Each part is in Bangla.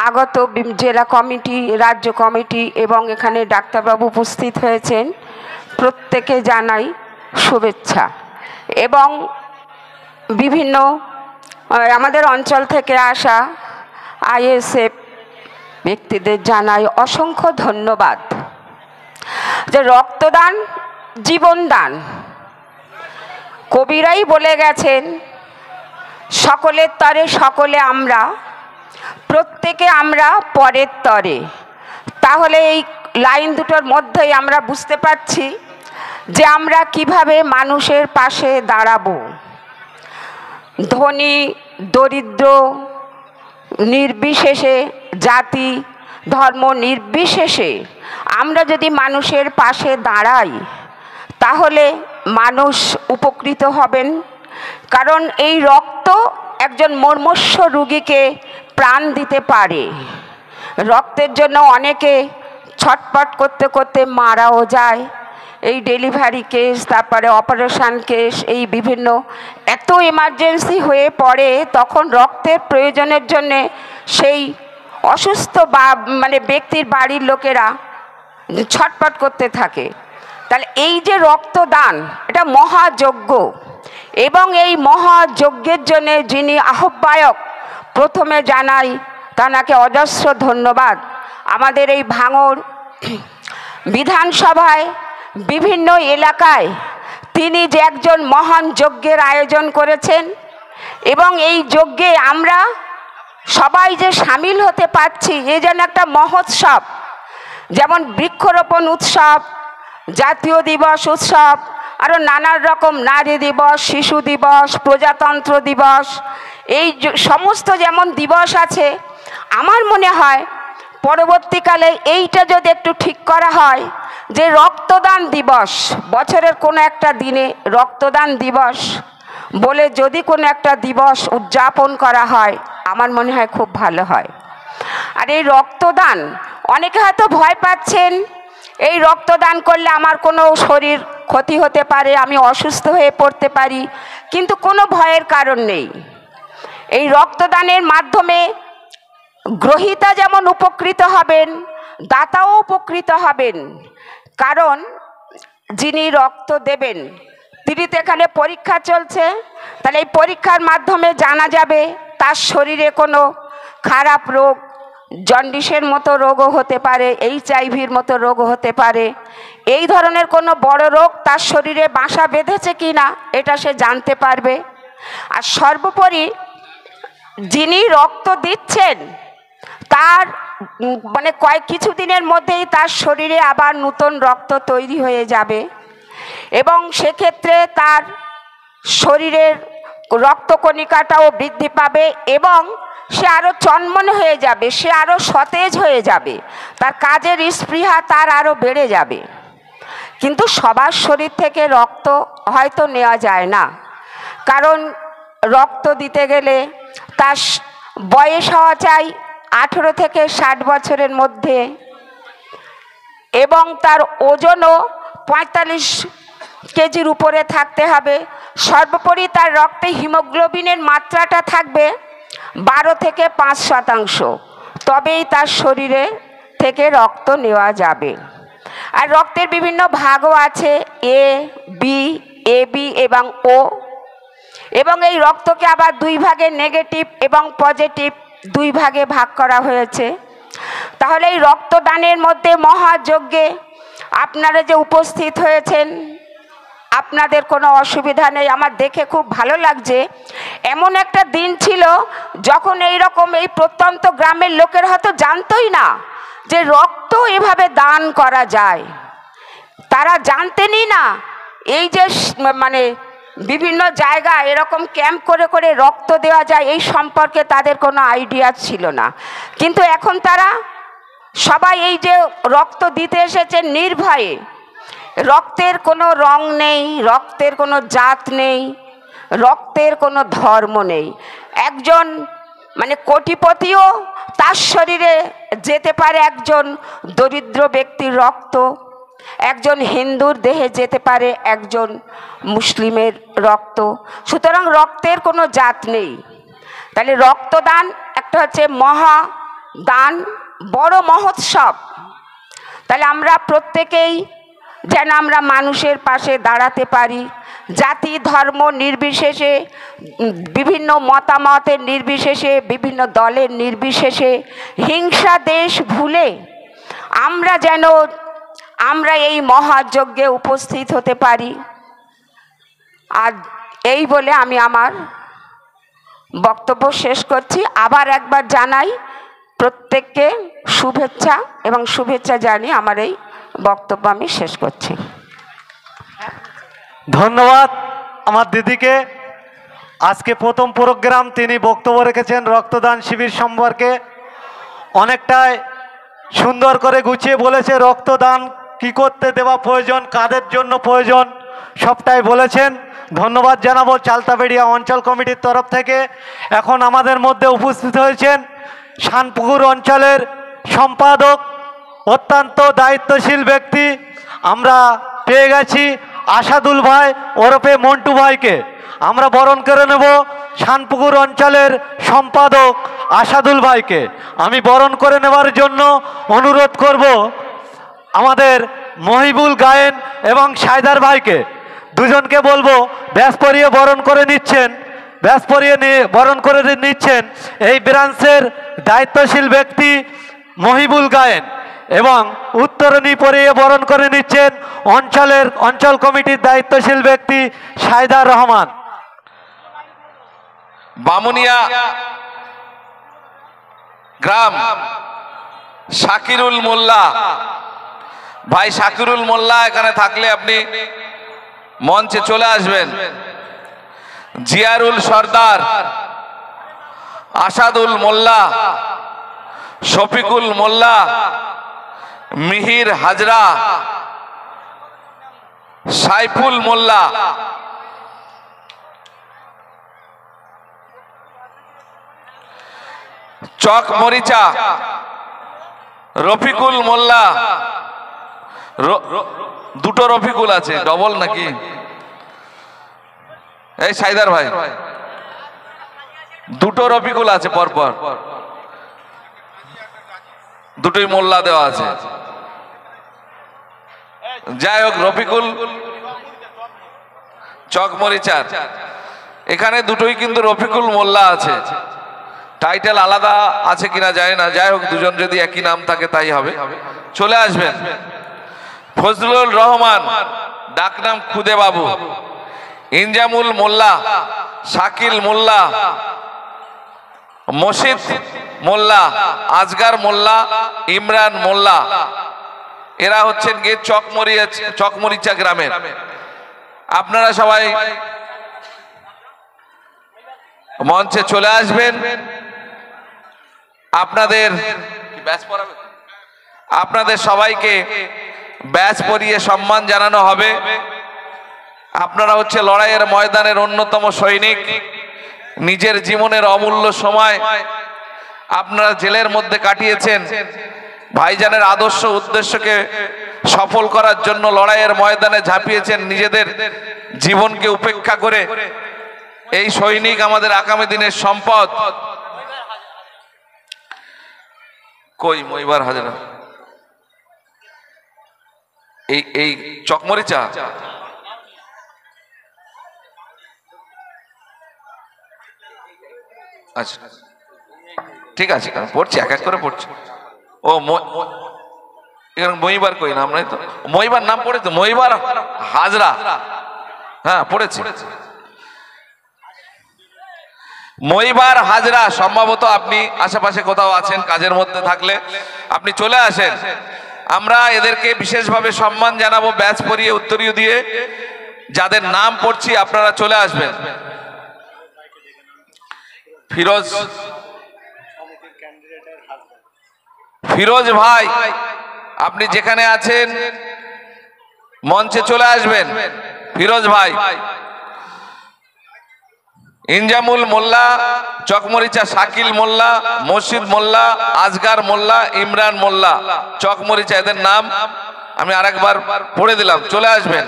আগত জেলা কমিটি, রাজ্য কমিটি এবং এখানে ডাক্তারবাবু উপস্থিত হয়েছেন, প্রত্যেকে জানাই শুভেচ্ছা। এবং বিভিন্ন আমাদের অঞ্চল থেকে আসা আইএসএফ ব্যক্তিদের জানাই অসংখ্য ধন্যবাদ। যে রক্তদান জীবনদান, কবিরাই বলে গেছেন সকলের তরে সকলে আমরা, প্রত্যেকে আমরা পরের তরে। তাহলে এই লাইন দুটোর মধ্যেই আমরা বুঝতে পারছি যে আমরা কিভাবে মানুষের পাশে দাঁড়াবো। ধনী দরিদ্র নির্বিশেষে, জাতি ধর্ম নির্বিশেষে আমরা যদি মানুষের পাশে দাঁড়াই তাহলে মানুষ উপকৃত হবেন। কারণ এই রক্ত একজন মুমূর্ষ রোগীকে প্রাণ দিতে পারে। রক্তের জন্য অনেকে ছটপট করতে করতে মারাও যায়। এই ডেলিভারি কেস, তারপরে অপারেশন কেস, এই বিভিন্ন এত এমার্জেন্সি হয়ে পড়ে, তখন রক্তের প্রয়োজনের জন্যে সেই অসুস্থ বা ব্যক্তির বাড়ির লোকেরা ছটপট করতে থাকে। তাহলে এই যে রক্তদান, এটা মহাযজ্ঞ, এবং এই মহাযজ্ঞের জন্যে যিনি আহ্বায়ক, প্রথমে জানাই তাকে অজস্র ধন্যবাদ। আমাদের এই ভাঙড় বিধানসভায় বিভিন্ন এলাকায় তিনি যে একজন মহান যজ্ঞের আয়োজন করেছেন, এবং এই যজ্ঞে আমরা সবাই যে সামিল হতে পারছি, এ যেন একটা মহোৎসব। যেমন বৃক্ষরোপণ উৎসব, জাতীয় দিবস উৎসব, আরও নানান রকম নারী দিবস, শিশু দিবস, প্রজাতন্ত্র দিবস, এই সমস্ত যেমন দিবস আছে, আমার মনে হয় পরবর্তীকালে এইটা যদি একটু ঠিক করা হয় যে রক্তদান দিবস, বছরের কোনো একটা দিনে রক্তদান দিবস বলে যদি কোনো একটা দিবস উদযাপন করা হয়, আমার মনে হয় খুব ভালো হয়। আর এই রক্তদান, অনেকে হয়তো ভয় পাচ্ছেন, এই রক্তদান করলে আমার কোনো শরীর ক্ষতি হতে পারে, আমি অসুস্থ হয়ে পড়তে পারি, কিন্তু কোনো ভয়ের কারণ নেই। এই রক্তদানের মাধ্যমে গ্রহীতা যেমন উপকৃত হবেন, দাতাও উপকৃত হবেন। কারণ যিনি রক্ত দেবেন তিনি তো এখানে পরীক্ষা চলছে, তাহলে এই পরীক্ষার মাধ্যমে জানা যাবে তার শরীরে কোনো খারাপ রোগ, জন্ডিসের মতো রোগও হতে পারে, HIV-র মতো রোগও হতে পারে, এই ধরনের কোনো বড় রোগ তার শরীরে বাসা বেঁধেছে কি না এটা সে জানতে পারবে। আর সর্বোপরি যিনি রক্ত দিচ্ছেন তার কিছুদিনের মধ্যেই তার শরীরে আবার নতুন রক্ত তৈরি হয়ে যাবে, এবং সেক্ষেত্রে তার শরীরের রক্তকণিকাটাও বৃদ্ধি পাবে, এবং সে আরও চনমনে হয়ে যাবে, সে আরও সতেজ হয়ে যাবে, তার কাজের স্পৃহা তার আরও বেড়ে যাবে। কিন্তু সবার শরীর থেকে রক্ত হয়তো নেওয়া যায় না, কারণ রক্ত দিতে গেলে তার বয়স হওয়া চাই 18 থেকে 60 বছরের মধ্যে, এবং তার ওজনও 45 কেজির উপরে থাকতে হবে। সর্বোপরি তার রক্তে হিমোগ্লোবিনের মাত্রাটা থাকবে 12 থেকে 5%, তবেই তার শরীরে থেকে রক্ত নেওয়া যাবে। আর রক্তের বিভিন্ন ভাগও আছে, A, B, AB এবং O, এবং এই রক্তকে আবার দুই ভাগে, নেগেটিভ এবং পজিটিভ, দুই ভাগে ভাগ করা হয়েছে। তাহলে এই রক্তদানের মধ্যে মহাযজ্ঞে আপনারা যে উপস্থিত হয়েছেন, আপনাদের কোনো অসুবিধা নেই, আমার দেখে খুব ভালো লাগছে। এমন একটা দিন ছিল যখন এই প্রত্যন্ত গ্রামের লোকের হয়তো জানতই না যে রক্ত এভাবে দান করা যায়, তারা জানতেনই না। এই যে বিভিন্ন জায়গায় এরকম ক্যাম্প করে করে রক্ত দেওয়া যায়, এই সম্পর্কে তাদের কোনো আইডিয়া ছিল না। কিন্তু এখন তারা সবাই এই যে রক্ত দিতে এসেছে নির্ভয়ে, রক্তের কোনো রং নেই, রক্তের কোনো জাত নেই, রক্তের কোনো ধর্ম নেই। একজন কোটিপতিও তার শরীরে যেতে পারে একজন দরিদ্র ব্যক্তির রক্ত, একজন হিন্দুর দেহে যেতে পারে একজন মুসলিমের রক্ত। সুতরাং রক্তের কোনো জাত নেই। তাহলে রক্তদান একটা হচ্ছে মহা দান বড় মহোৎসব। তাহলে আমরা প্রত্যেকেই যেন আমরা মানুষের পাশে দাঁড়াতে পারি, জাতি ধর্ম নির্বিশেষে, বিভিন্ন মতামতের নির্বিশেষে, বিভিন্ন দলের নির্বিশেষে, হিংসা দেশ ভুলে আমরা এই মহাযজ্ঞে উপস্থিত হতে পারি। আর এই বলে আমি আমার বক্তব্য শেষ করছি। আবার একবার জানাই প্রত্যেককে শুভেচ্ছা, এবং শুভেচ্ছা জানিয়ে আমার এই বক্তব্য আমি শেষ করছি। ধন্যবাদ আমার দিদিকে। আজকে প্রথম প্রোগ্রাম তিনি বক্তব্য রেখেছেন রক্তদান শিবির সম্পর্কে, অনেকটাই সুন্দর করে গুছিয়ে বলেছে রক্তদান কি করতে দেওয়া প্রয়োজন, কাদের জন্য প্রয়োজন, সবটাই বলেছেন। ধন্যবাদ জানাবো চালতাবেড়িয়া অঞ্চল কমিটির তরফ থেকে। এখন আমাদের মধ্যে উপস্থিত হয়েছেন শানপুকুর অঞ্চলের সম্পাদক, অত্যন্ত দায়িত্বশীল ব্যক্তি আমরা পেয়ে গেছি আসাদুল ভাই ওরফে মন্টু ভাইকে। আমরা বরণ করে নেব শানপুকুর অঞ্চলের সম্পাদক আসাদুল ভাইকে। আমি বরণ করে নেওয়ার জন্য অনুরোধ করব আমাদের মহিবুল গায়েন এবং সাইদার ভাইকে। দুজনকে বলবো ব্যাস পরিয়ে বরণ করে নিচ্ছেন, ব্যাস পরিয়ে বরণ করে নিচ্ছেন এই ব্রাঞ্চের দায়িত্বশীল ব্যক্তি মহিবুল গায়েন, এবং উত্তরণী পরিয়ে বরণ করে নিচ্ছেন অঞ্চল কমিটির দায়িত্বশীল ব্যক্তি সাইদার রহমান। বামুনিয়া গ্রাম শাকিরুল মোল্লা ভাই, শাকিরুল মোল্লা এখানে থাকলে আপনি মঞ্চে চলে আসবেন। জিয়ারুল সর্দার, আসাদুল মোল্লা, শফিকুল মোল্লা, মিহির হাজরা, সাইফুল মোল্লা, চক মরিচা, রফিকুল মোল্লা, দুটো রফিকুল আছে, ডবল নাকি? এই সাইদার ভাই, দুটো রফিকুল আছে পরপর, দুটোই মোল্লা দেওয়া আছে। যাই হোক, রফিকুল চক মরিচার, এখানে দুটোই কিন্তু রফিকুল মোল্লা আছে। টাইটেল আলাদা আছে কিনা জানি না, যাই হোক দুজন যদি একই নাম থাকে তাই হবে। চলে আসবেন ফজলুল রহমান, ডাকনাম খুদে বাবু, ইনজামুল মোল্লা, শাকিল মোল্লা, মসিদ মোল্লা, আজগার মোল্লা, ইমরান মোল্লা, এরা হচ্ছেন গিয়ে চকমরিচা গ্রামের। আপনারা সবাই মঞ্চে চলে আসবেন। আপনাদের সবাইকে ব্যাচ পরিয়ে সম্মান জানানো হবে। আপনারা হচ্ছে লড়াইয়ের ময়দানের অন্যতম সৈনিক। নিজের জীবনের অমূল্য সময় আপনারা জেলের মধ্যে কাটিয়েছেন। ভাইজানের আদর্শ উদ্দেশ্যকে সফল করার জন্য লড়াইয়ের ময়দানে ঝাঁপিয়েছেন, নিজেদের জীবনকে উপেক্ষা করে। এই সৈনিক আমাদের আগামী দিনের সম্পদ। কই মইবার হাজরা, এই চকমরিচা আচ্ছা ঠিক আছে, পড়ছি এক এক করে পড়ছি। ও মইবার কই নাম নাই তো, মইবার নাম পড়ে তো, মইবার হাজরা, হ্যাঁ পড়েছি। মইবার হাজরা, সম্ভবত আপনি আশেপাশে কোথাও আছেন, কাজের মধ্যে থাকলে আপনি চলে আসেন। আমরা এদেরকে বিশেষভাবে সম্মান জানাবো ব্যাচ পরিয়ে উত্তরীয় দিয়ে। যাদের নাম পড়ছি আপনারা চলে আসবেন। ফিরোজ ভাই, আপনি যেখানে আছেন মঞ্চে চলে আসবেন। ফিরোজ ভাই, ইনজামুল মোল্লা, চকমরিচা শাকিল মোল্লা, মসজিদ মোল্লা, আজগার মোল্লা, ইমরান মোল্লা, চকমরিচা, এদের নাম আমি আরেকবার পড়ে দিলাম। চলে আসবেন।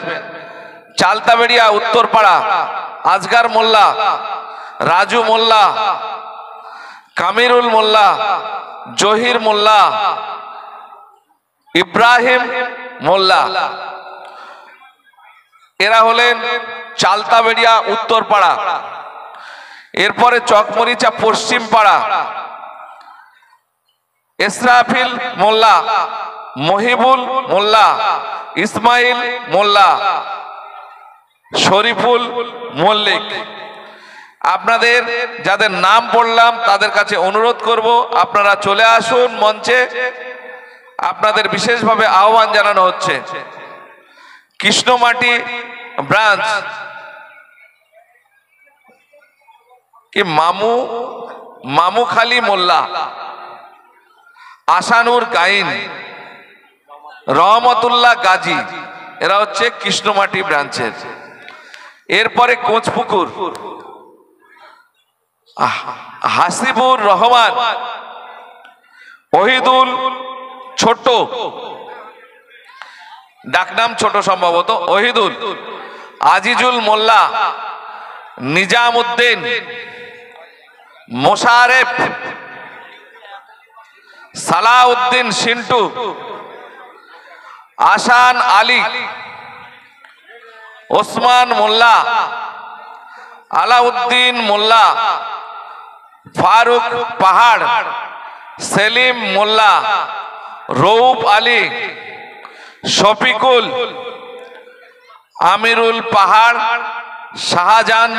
চালতাবেড়িয়া উত্তরপাড়া, আজগার মোল্লা, রাজু মোল্লা, কামিরুল মোল্লা, জহির মোল্লা, ইব্রাহিম মোল্লা। এরা হলেন চালতাবেড়িয়া উত্তরপাড়া। এরপরে চকমরিচা পশ্চিম পাড়া, ইসরাফিল মোল্লা, মহিবুল মোল্লা, ইসমাইল মোল্লা, শরীফুল মল্লিক। আপনাদের যাদের নাম পড়লাম তাদের কাছে অনুরোধ করব আপনারা চলে আসুন মঞ্চে। আপনাদের বিশেষভাবে আহ্বান জানানো হচ্ছে। কৃষ্ণমাটি ব্রাঞ্চ কি মামুখালী মোল্লা, আসানুর গাইন, রহমতুল্লাহ গাজী, এরা হচ্ছে কৃষ্ণমাটি ব্রাঞ্চের। এরপরে কোচপুকুর হাসিবুর রহমান, ওহিদুল ছোট, ডাকনাম ছোট সম্ভবত, ওহিদুল, আজিজুল মোল্লা, নিজামউদ্দিন, মোশারেফ, সালাউদ্দিন সিন্টু, আসান আলী, ওসমান মোল্লা, আলাউদ্দিন মোল্লা, ফারুক পাহাড়, সেলিম মোল্লা, রৌফ আলী, শফিকুল, আমিরুল পাহাড়, শাহজাহান